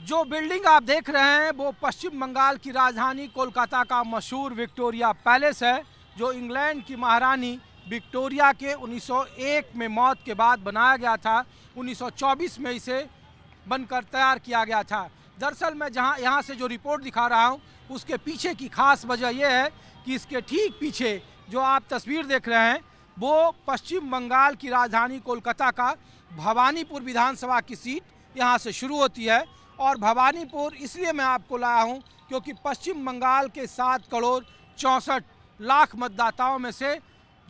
जो बिल्डिंग आप देख रहे हैं वो पश्चिम बंगाल की राजधानी कोलकाता का मशहूर विक्टोरिया पैलेस है, जो इंग्लैंड की महारानी विक्टोरिया के 1901 में मौत के बाद बनाया गया था। 1924 में इसे बनकर तैयार किया गया था। दरअसल मैं यहाँ से जो रिपोर्ट दिखा रहा हूँ उसके पीछे की खास वजह यह है कि इसके ठीक पीछे जो आप तस्वीर देख रहे हैं वो पश्चिम बंगाल की राजधानी कोलकाता का भवानीपुर विधानसभा की सीट यहाँ से शुरू होती है। और भवानीपुर इसलिए मैं आपको लाया हूँ क्योंकि पश्चिम बंगाल के 7 करोड़ 64 लाख मतदाताओं में से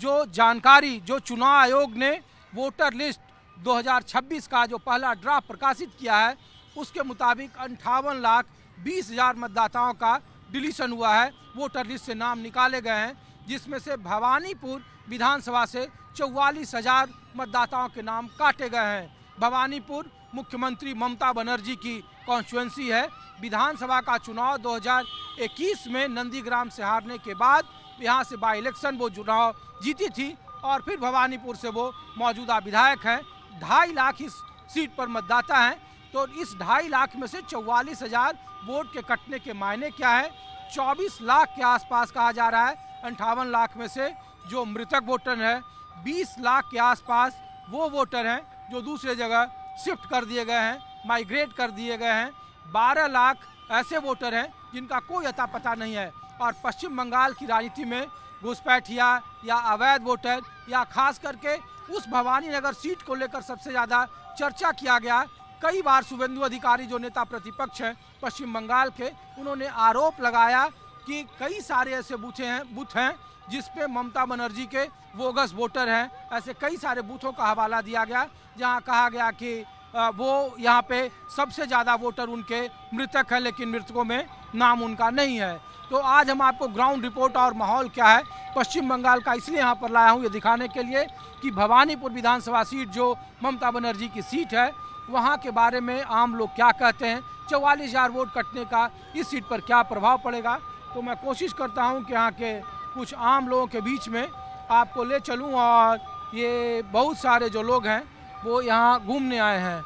जो जानकारी जो चुनाव आयोग ने वोटर लिस्ट 2026 का जो पहला ड्राफ्ट प्रकाशित किया है उसके मुताबिक 58,20,000 मतदाताओं का डिलीशन हुआ है, वोटर लिस्ट से नाम निकाले गए हैं, जिसमें से भवानीपुर विधानसभा से 44,000 मतदाताओं के नाम काटे गए हैं। भवानीपुर मुख्यमंत्री ममता बनर्जी की कॉन्स्टिट्यूंसी है। विधानसभा का चुनाव 2021 में नंदीग्राम से हारने के बाद यहाँ से बाई इलेक्शन वो चुनाव जीती थी और फिर भवानीपुर से वो मौजूदा विधायक हैं। 2.5 लाख इस सीट पर मतदाता हैं, तो इस 2.5 लाख में से 44,000 वोट के कटने के मायने क्या है? 24 लाख के आसपास कहा जा रहा है। 58 लाख में से जो मृतक वोटर है 20 लाख के आसपास वो वोटर हैं जो दूसरे जगह शिफ्ट कर दिए गए हैं, माइग्रेट कर दिए गए हैं। 12 लाख ऐसे वोटर हैं जिनका कोई अता पता नहीं है। और पश्चिम बंगाल की राजनीति में घुसपैठिया या अवैध वोटर या खास करके उस भवानी नगर सीट को लेकर सबसे ज़्यादा चर्चा किया गया। कई बार शुभेंदु अधिकारी जो नेता प्रतिपक्ष हैं पश्चिम बंगाल के, उन्होंने आरोप लगाया कि कई सारे ऐसे बूथ हैं जिस पे ममता बनर्जी के बोगस वोटर हैं। ऐसे कई सारे बूथों का हवाला दिया गया जहां कहा गया कि वो यहाँ पे सबसे ज़्यादा वोटर उनके मृतक हैं, लेकिन मृतकों में नाम उनका नहीं है। तो आज हम आपको ग्राउंड रिपोर्ट और माहौल क्या है पश्चिम बंगाल का इसलिए यहाँ पर लाया हूँ ये दिखाने के लिए कि भवानीपुर विधानसभा सीट जो ममता बनर्जी की सीट है वहाँ के बारे में आम लोग क्या कहते हैं, 44,000 वोट कटने का इस सीट पर क्या प्रभाव पड़ेगा। तो मैं कोशिश करता हूँ कि यहाँ के कुछ आम लोगों के बीच में आपको ले चलूँ और ये बहुत सारे जो लोग हैं वो यहाँ घूमने आए हैं।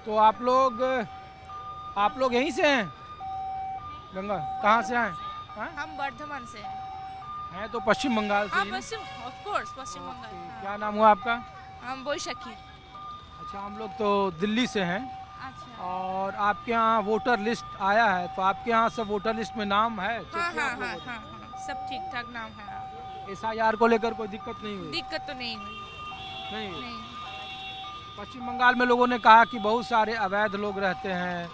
तो आप लोग यहीं से हैं? गंगा कहाँ से आए? हम वर्धमान से हैं तो पश्चिम बंगाल से। हाँ, पश्चिम ऑफ कोर्स पश्चिम बंगाल। हाँ। क्या नाम हुआ आपका? हम बोईशाखी। अच्छा, हम लोग तो दिल्ली से हैं। अच्छा। और आपके यहाँ वोटर लिस्ट आया है तो आपके यहाँ सब वोटर लिस्ट में नाम है? हाँ, सब ठीक ठाक नाम है। SIR को लेकर कोई दिक्कत नहीं हुई? दिक्कत तो नहीं हुई। नहीं। पश्चिम बंगाल में लोगों ने कहा कि बहुत सारे अवैध लोग रहते हैं,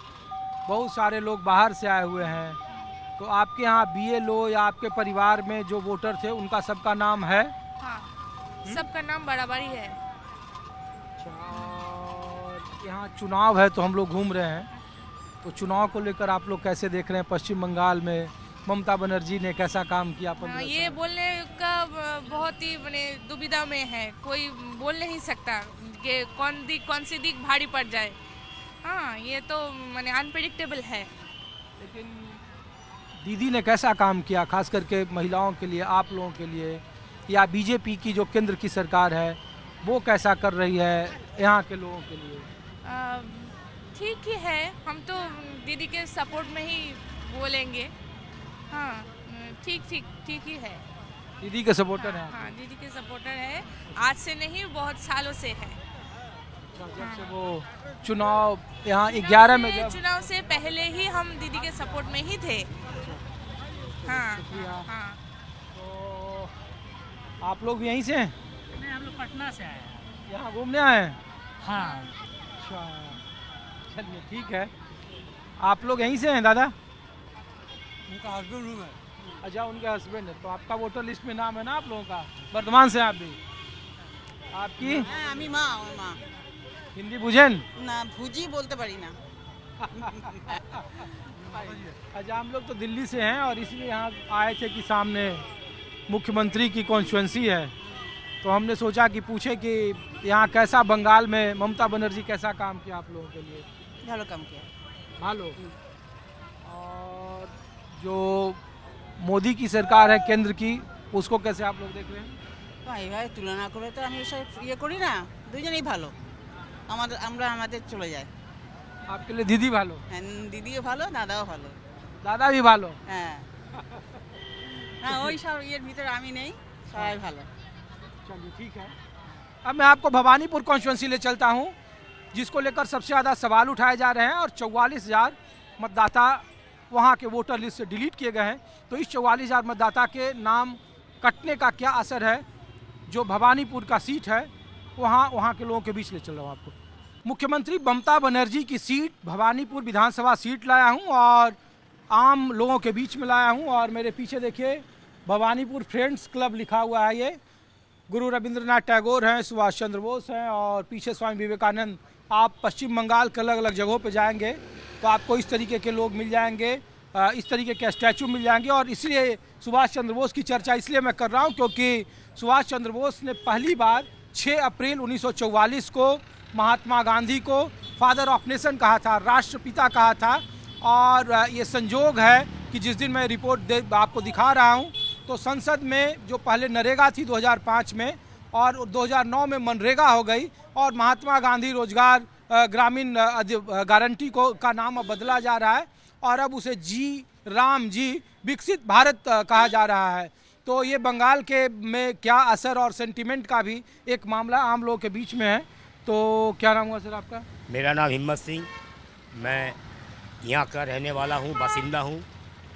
बहुत सारे लोग बाहर से आए हुए हैं। तो आपके यहाँ BLO या आपके परिवार में जो वोटर थे उनका सबका नाम है? हाँ, सबका नाम बराबर ही है। और यहाँ चुनाव है तो हम लोग घूम रहे हैं, तो चुनाव को लेकर आप लोग कैसे देख रहे हैं? पश्चिम बंगाल में ममता बनर्जी ने कैसा काम किया? ये बोलने का बहुत ही दुविधा में है, कोई बोल नहीं सकता कि कौन सी दिख भारी पड़ जाए। हाँ, ये तो अनप्रेडिक्टेबल है। लेकिन दीदी ने कैसा काम किया खास करके महिलाओं के लिए, आप लोगों के लिए, या BJP की जो केंद्र की सरकार है वो कैसा कर रही है यहाँ के लोगों के लिए? ठीक ही है, हम तो दीदी के सपोर्ट में ही बोलेंगे। हाँ, ठीक ही है। दीदी के सपोर्टर हैं? हाँ, दीदी के सपोर्टर है, आज से नहीं बहुत सालों से है। जब से वो चुनाव यहाँ 11 में जब चुनाव से पहले ही हम दीदी के सपोर्ट में ही थे। हाँ। तो आप लोग यहीं से हैं? नहीं, हम लोग पटना से आए हैं। यहाँ घूमने आए हैं? हाँ। अच्छा, चलिए ठीक है। आप लोग यहीं से हैं दादा? उनका हस्बैंड हूँ मैं। अच्छा, उनके हस्बैंड है। तो आपका वोटर लिस्ट में नाम है ना आप लोगों का? वर्धमान से आप भी? आपकी? আমি মা हिंदी बुझेन না ভুজি বলতে পারি না। अच्छा, हम लोग तो दिल्ली से हैं और इसलिए यहाँ आए थे कि सामने मुख्यमंत्री की कॉन्स्टिट्यूंसी है, तो हमने सोचा कि पूछे कि यहाँ कैसा बंगाल में ममता बनर्जी कैसा काम किया आप लोगों के लिए? ভালো কাম কিয়া। भालो। और जो मोदी की सरकार है केंद्र की, उसको कैसे आप लोग देख रहे हैं? এইভাবে তুলনা করে তো আমি এসব ইয়ে করি না, দুইজনেই ভালো, আমরা আমাদের চলে যায়। आपके लिए दीदी भालो, দিদিও ভালো দাদাও ভালো। दादा भी भालो। হ্যাঁ না ওই সব এর ভিতরে আমি নেই, সবাই ভালো। चलिए ठीक है। अब मैं आपको भवानीपुर कॉन्स्टिट्यूंसी ले चलता हूँ, जिसको लेकर सबसे ज़्यादा सवाल उठाए जा रहे हैं और 44,000 मतदाता वहाँ के वोटर लिस्ट से डिलीट किए गए हैं। तो इस 44,000 मतदाता के नाम कटने का क्या असर है, जो भवानीपुर का सीट है वहाँ के लोगों के बीच ले चल रहा हूँ आपको। मुख्यमंत्री ममता बनर्जी की सीट भवानीपुर विधानसभा सीट लाया हूँ और आम लोगों के बीच में लाया हूँ। और मेरे पीछे देखिए भवानीपुर फ्रेंड्स क्लब लिखा हुआ है, ये गुरु रविंद्रनाथ टैगोर हैं, सुभाष चंद्र बोस हैं और पीछे स्वामी विवेकानंद। आप पश्चिम बंगाल के अलग अलग जगहों पे जाएंगे तो आपको इस तरीके के लोग मिल जाएंगे, इस तरीके के स्टैचू मिल जाएंगे। और इसलिए सुभाष चंद्र बोस की चर्चा इसलिए मैं कर रहा हूँ क्योंकि सुभाष चंद्र बोस ने पहली बार 6 अप्रैल 1944 को महात्मा गांधी को फादर ऑफ नेशन कहा था, राष्ट्रपिता कहा था। और ये संजोग है कि जिस दिन मैं रिपोर्ट आपको दिखा रहा हूँ तो संसद में जो पहले नरेगा थी 2005 में और 2009 में मनरेगा हो गई और महात्मा गांधी रोजगार ग्रामीण गारंटी को का नाम अब बदला जा रहा है और अब उसे राम जी विकसित भारत कहा जा रहा है। तो ये बंगाल के में क्या असर और सेंटिमेंट का भी एक मामला आम लोगों के बीच में है। तो क्या नाम हुआ सर आपका? मेरा नाम हिम्मत सिंह, मैं यहाँ का रहने वाला हूँ, बासिंदा हूँ।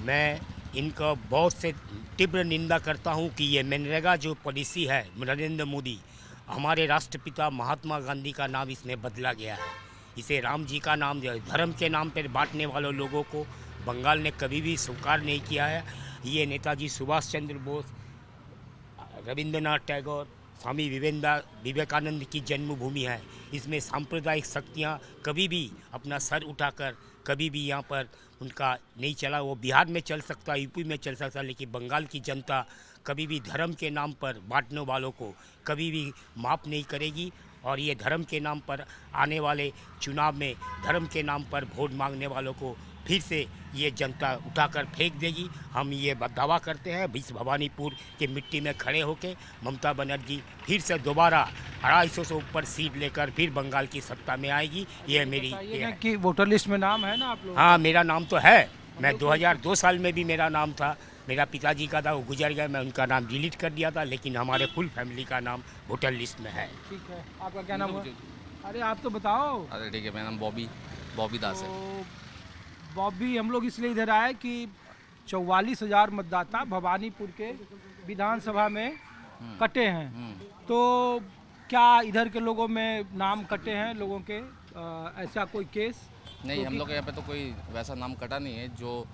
मैं इनका बहुत से तीव्र निंदा करता हूँ कि ये मनरेगा जो पॉलिसी है नरेंद्र मोदी, हमारे राष्ट्रपिता महात्मा गांधी का नाम इसमें बदला गया है। इसे राम जी का नाम धर्म के नाम पर बांटने वाले लोगों को बंगाल ने कभी भी स्वीकार नहीं किया है। ये नेताजी सुभाष चंद्र बोस, रविंद्रनाथ टैगोर, स्वामी विवेकानंद की जन्मभूमि है। इसमें सांप्रदायिक शक्तियाँ कभी भी अपना सर उठाकर कभी भी यहाँ पर उनका नहीं चला। वो बिहार में चल सकता, यूपी में चल सकता, लेकिन बंगाल की जनता कभी भी धर्म के नाम पर बांटने वालों को कभी भी माफ़ नहीं करेगी। और ये धर्म के नाम पर आने वाले चुनाव में धर्म के नाम पर वोट मांगने वालों को फिर से ये जनता उठाकर फेंक देगी। हम ये दावा करते हैं इस भवानीपुर के मिट्टी में खड़े होकर ममता बनर्जी फिर से दोबारा 250 से ऊपर सीट लेकर फिर बंगाल की सत्ता में आएगी। ये मेरी कि वोटर लिस्ट में नाम है ना आप लोग? हाँ, मेरा नाम तो है। मैं 2002 साल में भी मेरा नाम था, मेरा पिताजी का था, वो गुजर गया, मैं उनका नाम डिलीट कर दिया था, लेकिन हमारे फुल फैमिली का नाम वोटर लिस्ट में है। ठीक है, आपका क्या नाम हुआ? अरे आप तो बताओ। अरे ठीक है, मेरा नाम बॉबी दास है। बॉबी, हम लोग इसलिए इधर आए कि 44,000 मतदाता भवानीपुर के विधानसभा में कटे हैं। तो क्या इधर के लोगों में नाम कटे हैं लोगों के, ऐसा कोई केस? नहीं, हम लोग के यहाँ पे तो कोई वैसा नाम कटा नहीं है। जो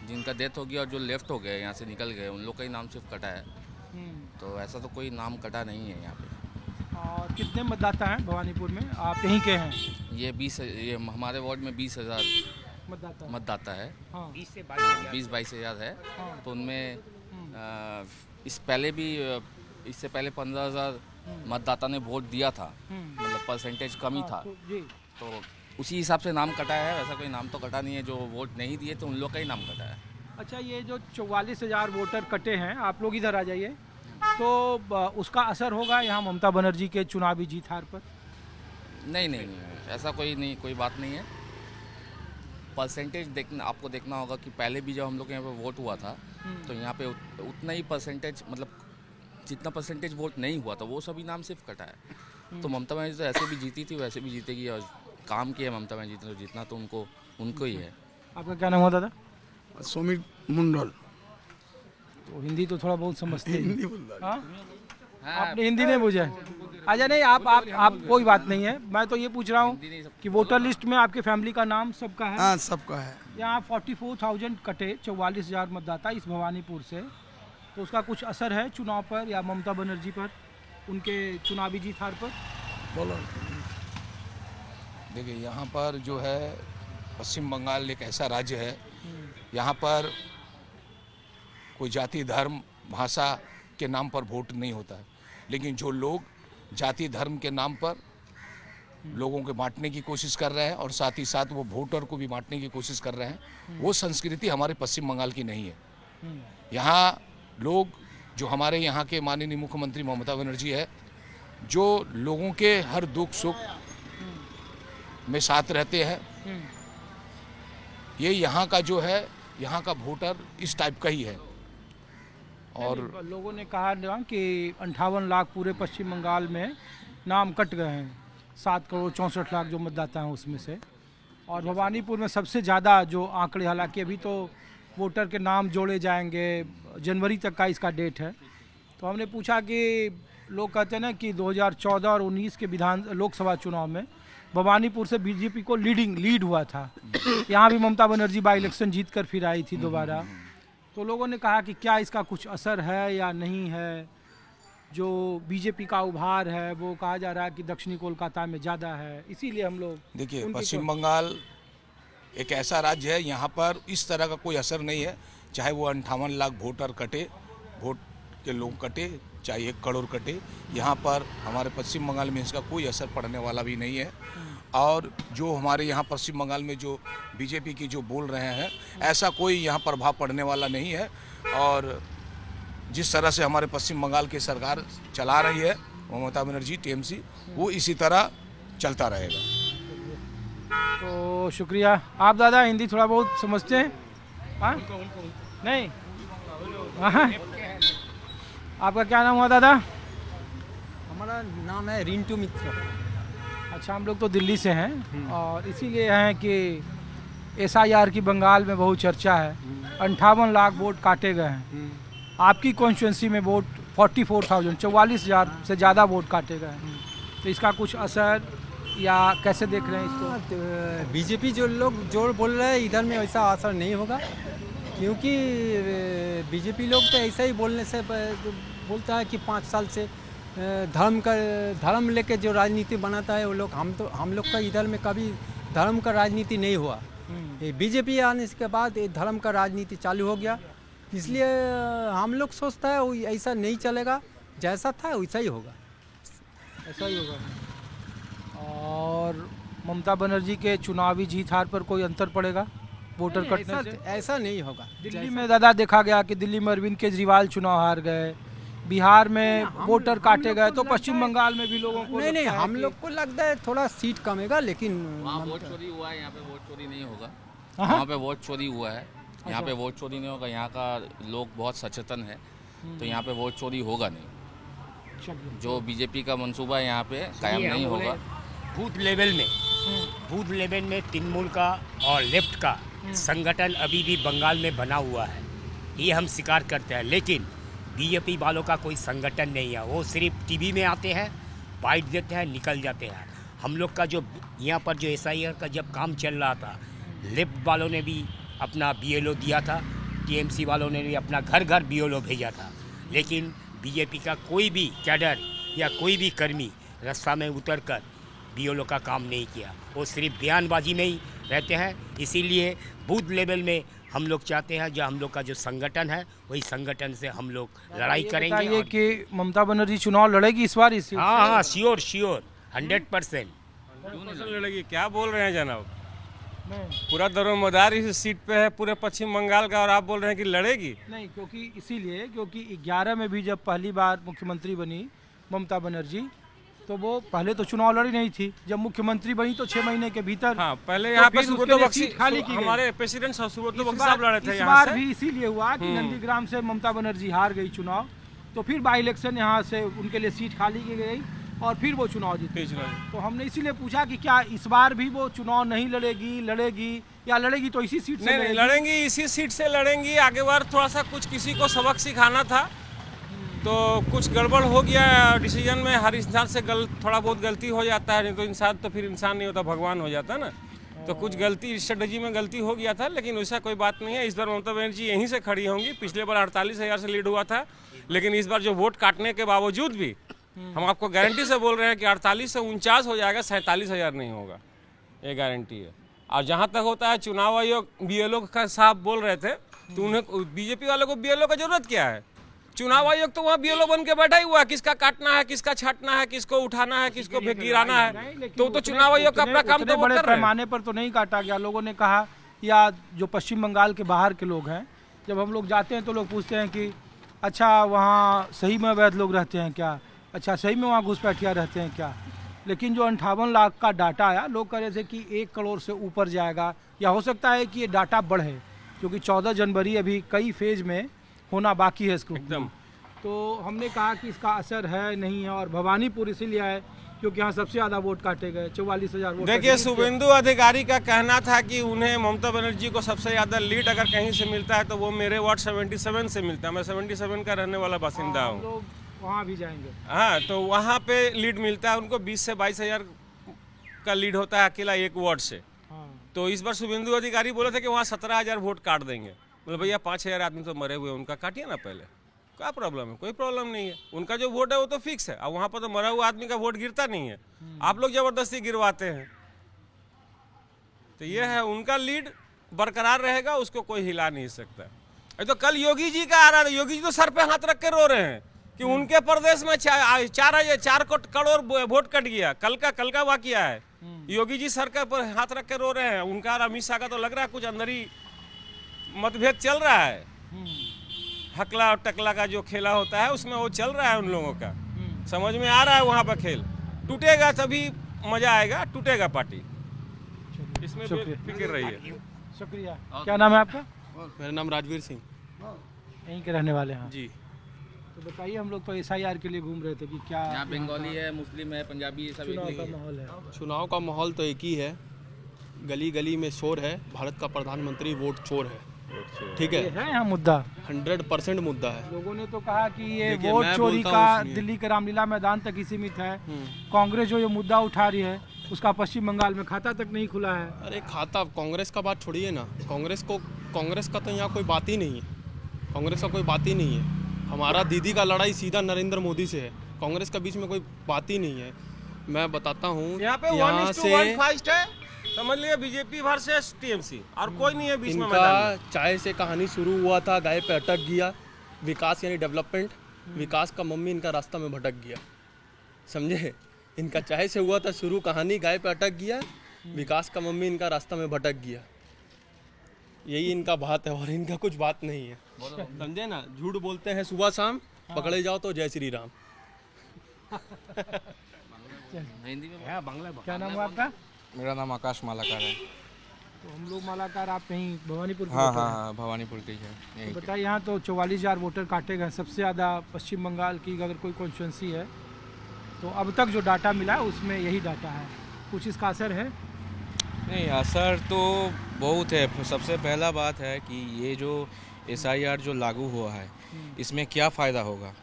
जिनका डेथ हो गया और जो लेफ्ट हो गए, यहाँ से निकल गए, उन लोग का ही नाम सिर्फ कटा है। तो ऐसा तो कोई नाम कटा नहीं है यहाँ पे। और कितने मतदाता हैं भवानीपुर में? आप यहीं के हैं? ये हमारे वार्ड में 20,000 मतदाता है। हाँ। 20-22 हज़ार है। हाँ। तो उनमें इससे पहले 15,000 मतदाता ने वोट दिया था, मतलब परसेंटेज कम ही था। तो उसी हिसाब से नाम कटा है, वैसा कोई नाम तो कटा नहीं है। जो वोट नहीं दिए तो उन लोग का ही नाम कटा है। अच्छा, ये जो 44,000 वोटर कटे हैं, आप लोग इधर आ जाइए, तो उसका असर होगा यहाँ ममता बनर्जी के चुनावी जीत हार पर? नहीं, ऐसा कोई बात नहीं है। परसेंटेज आपको देखना होगा कि पहले भी जब हम लोग यहाँ पे वोट हुआ था तो यहाँ पे उतना ही परसेंटेज, मतलब जितना परसेंटेज वोट नहीं हुआ था वो सभी नाम सिर्फ कटा है। तो ममता बनर्जी तो ऐसे भी जीती थी, वैसे भी जीतेगी। और काम किया ममता बनर्जी तो जितना तो उनको ही है। आपका क्या नाम हुआ दादा? समीर मंडल। तो हिंदी तो थोड़ा बहुत समझते हैं। हिंदी बोल रहा है। हाँ? आपने हिंदी नहीं बुझा? अच्छा, नहीं, आप कोई बात नहीं है। मैं तो ये पूछ रहा हूँ कि वोटर लिस्ट में आपके फैमिली का नाम सबका है? हाँ, सबका है। यहाँ 44,000 कटे, 44,000 मतदाता इस भवानीपुर से, तो उसका कुछ असर है चुनाव पर या ममता बनर्जी पर, उनके चुनावी जीत हार पर? बोलो। देखिए, यहाँ पर जो है पश्चिम बंगाल एक ऐसा राज्य है, यहाँ पर कोई जाति धर्म भाषा के नाम पर वोट नहीं होता है। लेकिन जो लोग जाति धर्म के नाम पर लोगों के बांटने की कोशिश कर रहे हैं और साथ ही साथ वो वोटर को भी बांटने की कोशिश कर रहे हैं, वो संस्कृति हमारे पश्चिम बंगाल की नहीं है। यहाँ लोग, जो हमारे यहाँ के माननीय मुख्यमंत्री ममता बनर्जी है, जो लोगों के हर दुख सुख में साथ रहते हैं। ये यहाँ का जो है, यहाँ का वोटर इस टाइप का ही है। और लोगों ने कहा ना कि 58 लाख पूरे पश्चिम बंगाल में नाम कट गए हैं, 7 करोड़ 64 लाख जो मतदाता हैं उसमें से, और भवानीपुर में सबसे ज़्यादा जो आंकड़े, हालांकि अभी तो वोटर के नाम जोड़े जाएंगे, जनवरी तक का इसका डेट है। तो हमने पूछा कि लोग कहते हैं ना कि 2014 और 19 के लोकसभा चुनाव में भवानीपुर से बीजेपी को लीड हुआ था। यहाँ भी ममता बनर्जी बाई इलेक्शन जीत कर फिर आई थी दोबारा। तो लोगों ने कहा कि क्या इसका कुछ असर है या नहीं है। जो बीजेपी का उभार है वो कहा जा रहा है कि दक्षिणी कोलकाता में ज़्यादा है, इसीलिए हम लोग देखिए, पश्चिम बंगाल एक ऐसा राज्य है, यहाँ पर इस तरह का कोई असर नहीं है। चाहे वो 58 लाख वोटर कटे, वोट के लोग कटे, चाहे 1 करोड़ कटे, यहाँ पर हमारे पश्चिम बंगाल में इसका कोई असर पड़ने वाला भी नहीं है। और जो हमारे यहाँ पश्चिम बंगाल में जो बीजेपी की जो बोल रहे हैं, ऐसा कोई यहाँ प्रभाव पड़ने वाला नहीं है। और जिस तरह से हमारे पश्चिम बंगाल की सरकार चला रही है ममता बनर्जी टीएमसी, वो इसी तरह चलता रहेगा। तो शुक्रिया। आप दादा हिंदी थोड़ा बहुत समझते हैं? हाँ नहीं? हाँ। आपका क्या नाम हुआ दादा? हमारा नाम है रिंटू मित्र। अच्छा, हम लोग तो दिल्ली से हैं और इसीलिए हैं कि SIR की बंगाल में बहुत चर्चा है। 58 लाख वोट काटे गए हैं। आपकी कॉन्स्टिट्यूंसी में वोट 44,000 से ज़्यादा वोट काटे गए हैं। तो इसका कुछ असर या कैसे देख रहे हैं इसको? बीजेपी जो लोग जो बोल रहे हैं इधर में वैसा असर नहीं होगा, क्योंकि बीजेपी लोग तो ऐसा ही बोलने से बोलता है कि 5 साल से धर्म लेके जो राजनीति बनाता है वो लोग। हम लोग का इधर में कभी धर्म का राजनीति नहीं हुआ। बीजेपी आने के बाद धर्म का राजनीति चालू हो गया, इसलिए हम लोग सोचता है वो ऐसा नहीं चलेगा, जैसा था वैसा ही होगा। ऐसा ही होगा। और ममता बनर्जी के चुनावी जीत हार पर कोई अंतर पड़ेगा वोटर कटने से? ऐसा नहीं होगा। दिल्ली में दादा देखा गया कि दिल्ली में अरविंद केजरीवाल चुनाव हार गए, बिहार में वोटर काटे गए, तो पश्चिम बंगाल में भी लोगों को नहीं हम लोग को लगता है थोड़ा सीट कमेगा, लेकिन वहाँ वोट चोरी हुआ है, यहाँ पे वोट चोरी नहीं होगा। वहाँ पे वोट चोरी हुआ है, यहाँ पे वोट चोरी नहीं होगा। यहाँ का लोग बहुत सचेतन है, तो यहाँ पे वोट चोरी होगा नहीं। जो बीजेपी का मंसूबा है यहाँ पे कायम नहीं होगा। बूथ लेवल में तृणमूल का और लेफ्ट का संगठन अभी भी बंगाल में बना हुआ है, ये हम स्वीकार करते हैं। लेकिन बीजेपी वालों का कोई संगठन नहीं है, वो सिर्फ टीवी में आते हैं, बाइट देते हैं, निकल जाते हैं। हम लोग का जो यहाँ पर जो SIR का जब काम चल रहा था, लेफ्ट वालों ने भी अपना BLO दिया था, TMC वालों ने भी अपना घर घर BLO भेजा था। लेकिन बीजेपी का कोई भी कैडर या कोई भी कर्मी रास्ता में उतर कर BLO का काम नहीं किया, वो सिर्फ बयानबाजी में ही रहते हैं। इसीलिए बूथ लेवल में हम लोग चाहते हैं जो हम लोग का जो संगठन है वही संगठन से हम लोग लड़ाई करेंगे। ये कि ममता बनर्जी चुनाव लड़ेगी इस बार? हाँ, श्योर 100% लड़ेगी। क्या बोल रहे हैं जनाब? पूरा दरोमदार इस सीट पे है पूरे पश्चिम बंगाल का, और आप बोल रहे हैं कि लड़ेगी? नहीं, क्योंकि 11 में भी जब पहली बार मुख्यमंत्री बनी ममता बनर्जी, तो वो पहले तो चुनाव लड़ी नहीं थी। जब मुख्यमंत्री बनी तो 6 महीने के भीतर पहले यहाँ पे खाली की हमारे प्रेसिडेंट सुब्रतो बख्शी साहब लड़े थे। इस बार भी इसीलिए हुआ कि नंदीग्राम से ममता बनर्जी हार गई चुनाव, तो फिर बाई इलेक्शन यहाँ से उनके लिए सीट खाली की गई और फिर वो चुनाव जीती। तो हमने इसीलिए पूछा कि क्या इस बार भी वो चुनाव नहीं लड़ेगी या लड़ेगी तो इसी सीट से? नहीं, लड़ेंगी, इसी सीट से लड़ेंगी। आगे बार थोड़ा सा कुछ किसी को सबक सिखाना था, तो कुछ गड़बड़ हो गया डिसीजन में। हर इंसान से थोड़ा बहुत गलती हो जाता है, नहीं तो इंसान तो फिर इंसान नहीं होता, भगवान हो जाता है ना। तो कुछ गलती स्ट्रेटजी में गलती हो गया था, लेकिन वैसा कोई बात नहीं है। इस बार ममता बनर्जी यहीं से खड़ी होंगी। पिछले बार 48,000 से लीड हुआ था, लेकिन इस बार जो वोट काटने के बावजूद भी हम आपको गारंटी से बोल रहे हैं कि 48 से 49 हो जाएगा, 47,000 नहीं होगा, ये गारंटी है। और जहाँ तक होता है चुनाव आयोग BLO का साहब बोल रहे थे, तो उन्हें बीजेपी वालों को BLO का जरूरत क्या है? चुनाव आयोग तो वहाँ BLO बन के बैठा ही हुआ है, किसका काटना है, किसका छाटना है, किसको उठाना है, किसको गिराना है, तो चुनाव आयोग का अपना काम तो वो कर रहे हैं। पैमाने पर तो नहीं काटा गया। लोगों ने कहा, या जो पश्चिम बंगाल के बाहर के लोग हैं, जब हम लोग जाते हैं तो लोग पूछते हैं कि अच्छा वहाँ सही में अवैध लोग रहते हैं क्या, अच्छा सही में वहाँ घुसपैठिया रहते हैं क्या। लेकिन जो 58 लाख का डाटा आया, लोग कह रहे थे कि 1 करोड़ से ऊपर जाएगा, या हो सकता है कि ये डाटा बढ़े, क्योंकि 14 जनवरी अभी कई फेज में होना बाकी है इसको एकदम। तो हमने कहा कि इसका असर है नहीं है, और भवानीपुर इसीलिए है क्योंकि यहाँ सबसे ज़्यादा वोट काटे गए, 44,000 वोट। देखिए, शुभेंदु अधिकारी का कहना था कि उन्हें ममता बनर्जी को सबसे ज़्यादा लीड अगर कहीं से मिलता है तो वो मेरे वार्ड 77 से मिलता है। मैं 77 का रहने वाला बासिंदा हूँ। लोग वहाँ भी जाएंगे। हाँ, तो वहाँ पे लीड मिलता है उनको, 20 से 22,000 का लीड होता है अकेला एक वार्ड से। तो इस बार शुभेंदु अधिकारी बोले थे कि वहाँ 17,000 वोट काट देंगे। मतलब भैया 5,000 आदमी तो मरे हुए, उनका काटिए ना पहले, क्या प्रॉब्लम है? कोई प्रॉब्लम नहीं है, उनका जो वोट है वो तो फिक्स है। अब वहाँ पर तो मरा हुआ आदमी का वोट गिरता नहीं है, आप लोग जबरदस्ती गिरवाते हैं। तो ये है, उनका लीड बरकरार रहेगा, उसको कोई हिला नहीं सकता। ये तो कल योगी जी का आ रहा है, योगी जी तो सर पे हाथ रख के रो रहे हैं कि उनके प्रदेश में 4 करोड़ वोट कट गया। कल का वाकया है, योगी जी सर के पर हाथ रख के रो रहे हैं। उनका और अमित शाह का तो लग रहा है कुछ अंदर ही मतभेद चल रहा है। हकला और टकला का जो खेला होता है उसमें वो चल रहा है उन लोगों का, समझ में आ रहा है। वहाँ पर खेल टूटेगा तभी मजा आएगा, टूटेगा पार्टी, इसमें फिक्र रही है। शुक्रिया। क्या नाम है आपका? मेरा नाम राजवीर सिंह। यहीं के रहने वाले हैं जी। तो बताइए, हम लोग तो SIR के लिए घूम रहे थे कि क्या यहाँ बंगाली है, मुस्लिम है, पंजाबी, सब चुनाव का माहौल है? चुनाव का माहौल तो एक ही है, गली गली में शोर है, भारत का प्रधानमंत्री वोट चोर है। ठीक है, ये है यहाँ मुद्दा, 100% मुद्दा है। लोगों ने तो कहा कि ये देखिए, वोट मैं चोरी बोलता का हूँ सुनिए। दिल्ली के रामलीला मैदान तक ही सीमित है। कांग्रेस जो ये मुद्दा उठा रही है, उसका पश्चिम बंगाल में खाता तक नहीं खुला है। अरे खाता, कांग्रेस का बात छोड़िए ना, कांग्रेस का तो यहाँ कोई बात ही नहीं है, कांग्रेस का कोई बात ही नहीं है। हमारा दीदी का लड़ाई सीधा नरेंद्र मोदी से है, कांग्रेस के बीच में कोई बात ही नहीं है। मैं बताता हूँ, यहाँ पे 1:1 फाइट है, समझ लिया, बीजेपी वर्सेस टीएमसी, और कोई नहीं है बीच में मैदान में। इनका चाय से कहानी शुरू हुआ था, गाय पे अटक गया। विकास यानी डेवलपमेंट, विकास का मम्मी इनका रास्ता में भटक गया, समझे? इनका चाय से हुआ था शुरू कहानी, गाय पे अटक गया, विकास का मम्मी इनका रास्ता में भटक गया। यही इनका बात है, और इनका कुछ बात नहीं है, समझे ना? झूठ बोलते हैं सुबह शाम, पकड़े जाओ तो जय श्री राम। हिंदी में क्या नाम है आपका? मेरा नाम आकाश मालाकार है। तो हम लोग मालाकार, आप कहीं भवानीपुर के हाँ वोटर हैं? हाँ, भवानीपुर के ही है यहीं तो के। बताइए, यहाँ तो 44,000 वोटर काटे गए, सबसे ज़्यादा पश्चिम बंगाल की अगर कोई कॉन्स्टिट्यूंसी है तो अब तक जो डाटा मिला है उसमें यही डाटा है। कुछ इसका असर है? नहीं, असर तो बहुत है। सबसे पहला बात है कि ये जो SIR जो लागू हुआ है, इसमें क्या फ़ायदा होगा?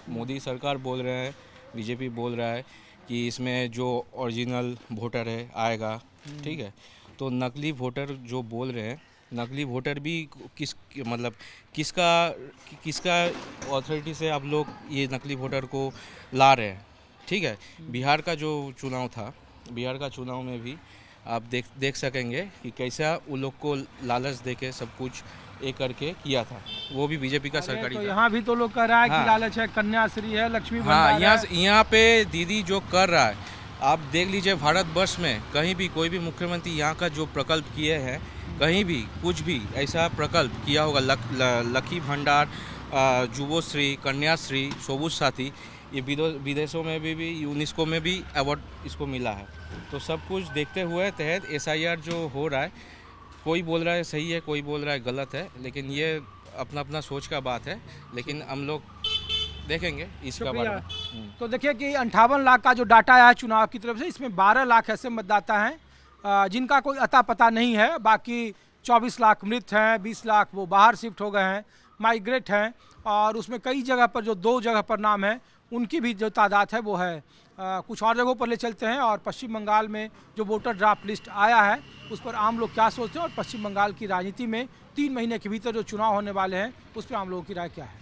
मोदी सरकार बोल रहे हैं, बीजेपी बोल रहा है कि इसमें जो ओरिजिनल वोटर है आएगा, ठीक है। तो नकली वोटर जो बोल रहे हैं, नकली वोटर भी किसका अथॉरिटी से आप लोग ये नकली वोटर को ला रहे हैं, ठीक है। बिहार का जो चुनाव था, बिहार का चुनाव में भी आप देख सकेंगे कि कैसा उन लोग को लालच देके सब कुछ एक करके किया था, वो भी बीजेपी का सरकारी तो था। यहाँ भी तो लोग कह रहा है कि हाँ। लालच है, कन्याश्री है, लक्ष्मी हाँ, भंडार है। यहाँ पे दीदी जो कर रहा है, आप देख लीजिए भारतवर्ष में कहीं भी कोई भी मुख्यमंत्री यहाँ का जो प्रकल्प किए हैं, कहीं भी कुछ भी ऐसा प्रकल्प किया होगा, लकी भंडार, जुबोश्री, कन्याश्री, सबुज साथी, ये विदेशों में भी यूनेस्को में भी अवार्ड इसको मिला है। तो सब कुछ देखते हुए तहत SIR जो हो रहा है, कोई बोल रहा है सही है, कोई बोल रहा है गलत है, लेकिन ये अपना अपना सोच का बात है, लेकिन हम लोग देखेंगे इसका बारे में। तो देखिए कि 58 लाख का जो डाटा आया है चुनाव की तरफ से, इसमें 12 लाख ऐसे मतदाता हैं जिनका कोई अता पता नहीं है। बाकी 24 लाख मृत हैं, 20 लाख वो बाहर शिफ्ट हो गए हैं, माइग्रेट हैं, और उसमें कई जगह पर जो 2 जगह पर नाम है उनकी भी जो तादाद है वो है। कुछ और जगहों पर ले चलते हैं, और पश्चिम बंगाल में जो वोटर ड्राफ्ट लिस्ट आया है उस पर आम लोग क्या सोचते हैं, और पश्चिम बंगाल की राजनीति में 3 महीने के भीतर जो चुनाव होने वाले हैं उस पर आम लोगों की राय क्या है।